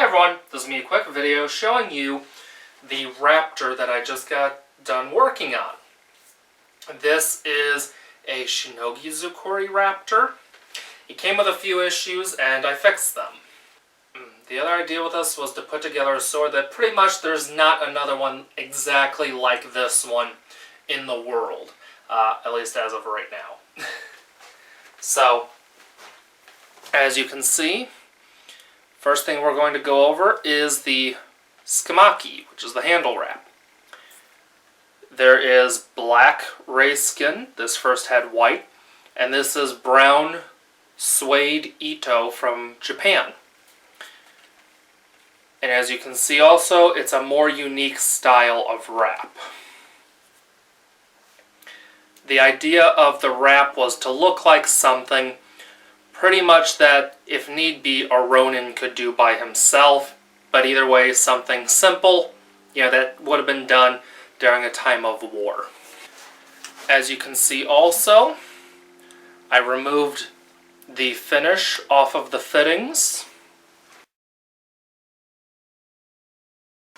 everyone, this is me, a quick video showing you the Raptor that I just got done working on. This is a Shinogi Zukuri Raptor. It came with a few issues and I fixed them. The other idea with this was to put together a sword that pretty much there's not another one exactly like this one in the world, at least as of right now. So, as you can see, first thing we're going to go over is the Skamaki, which is the handle wrap. There is black ray skin, this first had white, and this is brown suede Ito from Japan. And as you can see also, it's a more unique style of wrap. The idea of the wrap was to look like something pretty much that, if need be, a Ronin could do by himself, but either way, something simple, that would have been done during a time of war. As you can see also, I removed the finish off of the fittings,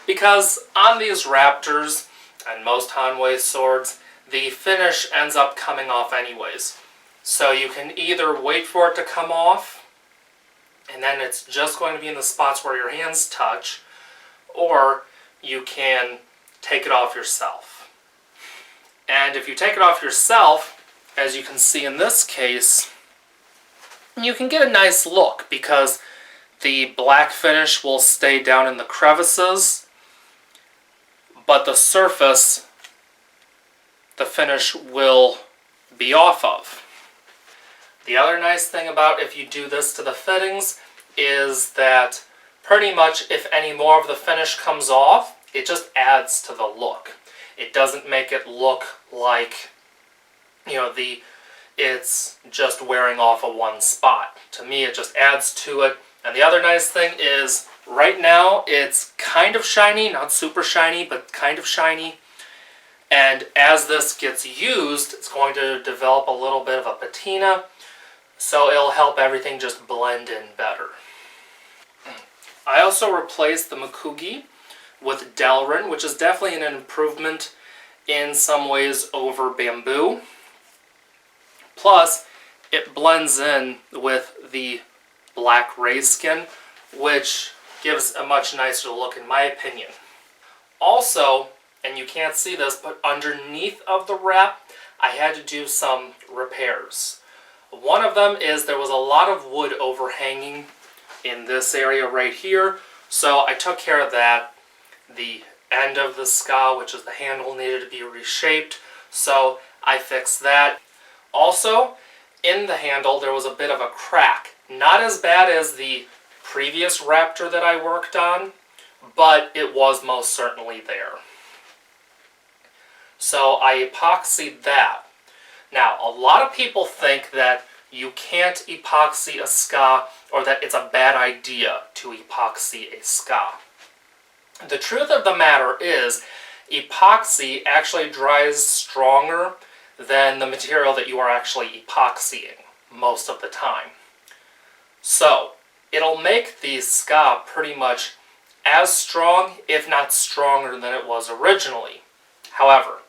because on these Raptors and most Hanwei swords, the finish ends up coming off anyways. So you can either wait for it to come off, and then it's just going to be in the spots where your hands touch, or you can take it off yourself. And if you take it off yourself, as you can see in this case, you can get a nice look because the black finish will stay down in the crevices, but the surface, the finish will be off of. The other nice thing about if you do this to the fittings is that pretty much if any more of the finish comes off, it just adds to the look. It doesn't make it look like, it's just wearing off of one spot. To me, it just adds to it. And the other nice thing is, right now, it's kind of shiny, not super shiny, but kind of shiny. And as this gets used, it's going to develop a little bit of a patina, so it'll help everything just blend in better. I also replaced the Makugi with Delrin, which is definitely an improvement in some ways over bamboo. Plus, it blends in with the black ray skin, which gives a much nicer look in my opinion. Also, and you can't see this, but underneath of the wrap, I had to do some repairs. One of them is there was a lot of wood overhanging in this area right here, so I took care of that. The end of the ska, which is the handle, needed to be reshaped, so I fixed that. Also, in the handle there was a bit of a crack. Not as bad as the previous Raptor that I worked on, but it was most certainly there. So I epoxied that. Now, a lot of people think that you can't epoxy a ska, or that it's a bad idea to epoxy a ska. The truth of the matter is, epoxy actually dries stronger than the material that you are actually epoxying most of the time. So, it'll make the ska pretty much as strong, if not stronger than it was originally. However,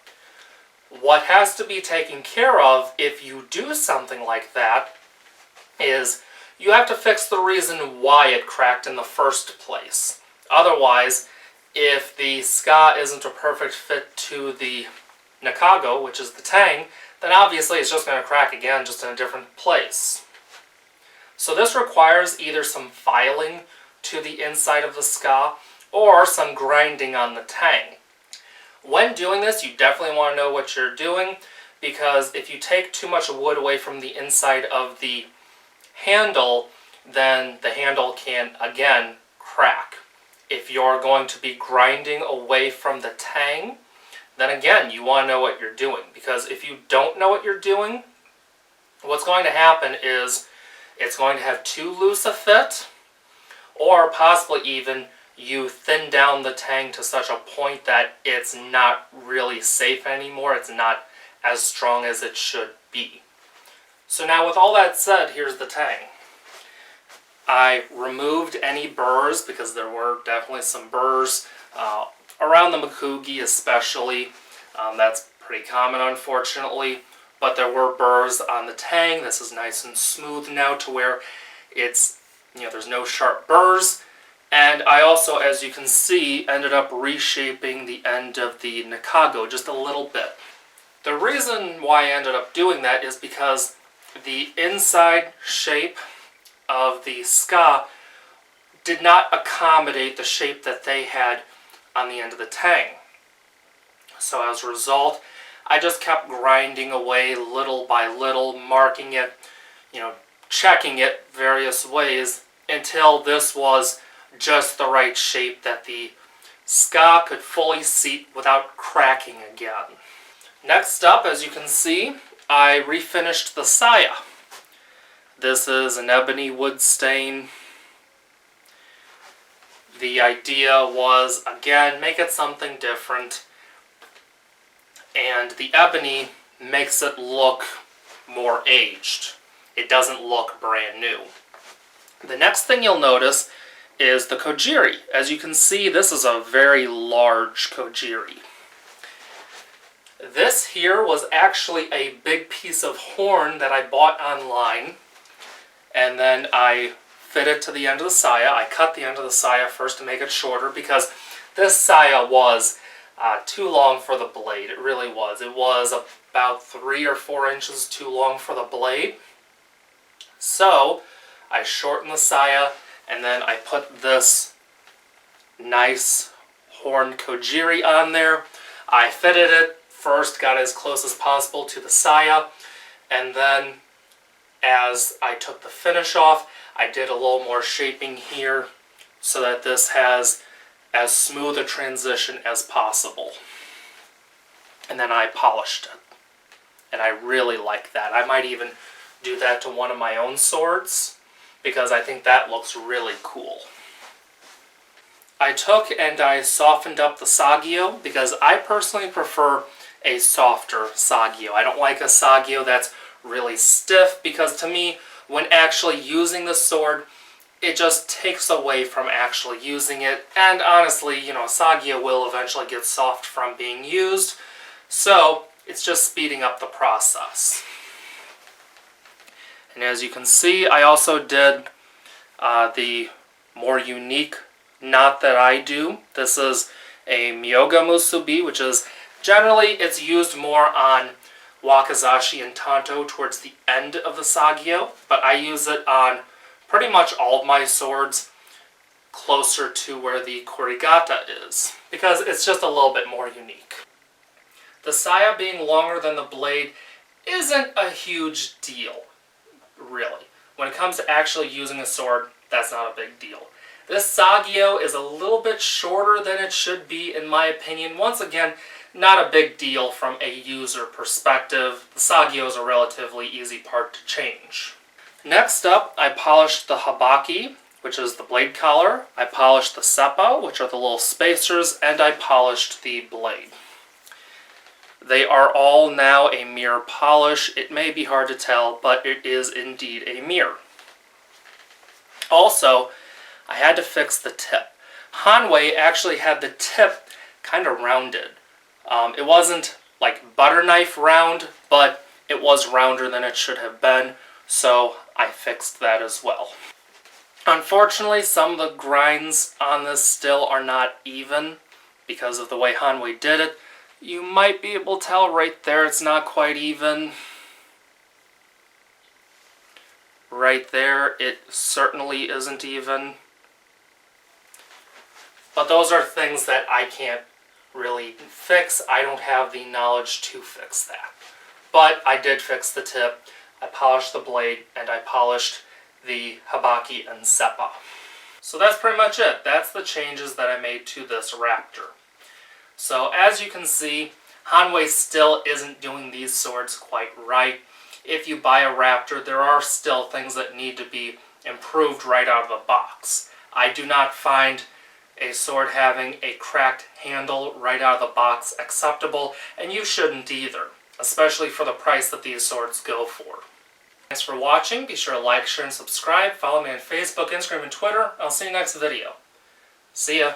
what has to be taken care of if you do something like that is you have to fix the reason why it cracked in the first place. Otherwise, if the ska isn't a perfect fit to the Nakago, which is the tang, then obviously it's just going to crack again, just in a different place. So this requires either some filing to the inside of the ska or some grinding on the tang. When doing this, you definitely want to know what you're doing, because if you take too much wood away from the inside of the handle, then the handle can, again, crack. If you're going to be grinding away from the tang, then again, you want to know what you're doing, because if you don't know what you're doing, what's going to happen is it's going to have too loose a fit, or possibly even you thin down the tang to such a point that it's not really safe anymore. It's not as strong as it should be. So now with all that said, here's the tang. I removed any burrs because there were definitely some burrs around the Makugi especially. That's pretty common, unfortunately. But there were burrs on the tang. This is nice and smooth now to where it's, there's no sharp burrs. And I also, as you can see, ended up reshaping the end of the Nikago just a little bit. The reason why I ended up doing that is because the inside shape of the ska did not accommodate the shape that they had on the end of the tang. So as a result, I just kept grinding away little by little, marking it, checking it various ways until this was just the right shape that the ska could fully seat without cracking again. Next up, as you can see, I refinished the saya. This is an ebony wood stain. The idea was, again, make it something different. And the ebony makes it look more aged. It doesn't look brand new. The next thing you'll notice is the kojiri. As you can see, this is a very large kojiri. This here was actually a big piece of horn that I bought online, and then I fit it to the end of the saya. I cut the end of the saya first to make it shorter because this saya was too long for the blade. It really was. It was about 3 or 4 inches too long for the blade. So I shortened the saya, and then I put this nice horn kojiri on there. I fitted it first, got as close as possible to the saya, and then as I took the finish off, I did a little more shaping here so that this has as smooth a transition as possible. And then I polished it. And I really like that. I might even do that to one of my own swords because I think that looks really cool. I took and I softened up the sagio because I personally prefer a softer sagio. I don't like a sagio that's really stiff because to me, when actually using the sword, it just takes away from actually using it. And honestly, sagio will eventually get soft from being used, so it's just speeding up the process. And as you can see, I also did the more unique knot that I do. This is a Myoga Musubi, which is generally it's used more on wakizashi and tanto towards the end of the sagio, but I use it on pretty much all of my swords closer to where the kurigata is, because it's just a little bit more unique. The saya being longer than the blade isn't a huge deal, really. When it comes to actually using a sword, that's not a big deal. This sagio is a little bit shorter than it should be, in my opinion. Once again, not a big deal from a user perspective. The sagio is a relatively easy part to change. Next up, I polished the habaki, which is the blade collar. I polished the seppa, which are the little spacers, and I polished the blade. They are all now a mirror polish. It may be hard to tell, but it is indeed a mirror. Also, I had to fix the tip. Hanwei actually had the tip kind of rounded. It wasn't like butter knife round, but it was rounder than it should have been, so I fixed that as well. Unfortunately, some of the grinds on this still are not even because of the way Hanwei did it. You might be able to tell right there it's not quite even. Right there, it certainly isn't even. But those are things that I can't really fix. I don't have the knowledge to fix that. But I did fix the tip, I polished the blade, and I polished the habaki and seppa. So that's pretty much it. That's the changes that I made to this Raptor. So as you can see, Hanwei still isn't doing these swords quite right. If you buy a Raptor, there are still things that need to be improved right out of the box. I do not find a sword having a cracked handle right out of the box acceptable, and you shouldn't either, especially for the price that these swords go for. Thanks for watching. Be sure to like, share, and subscribe. Follow me on Facebook, Instagram, and Twitter. I'll see you next video. See ya.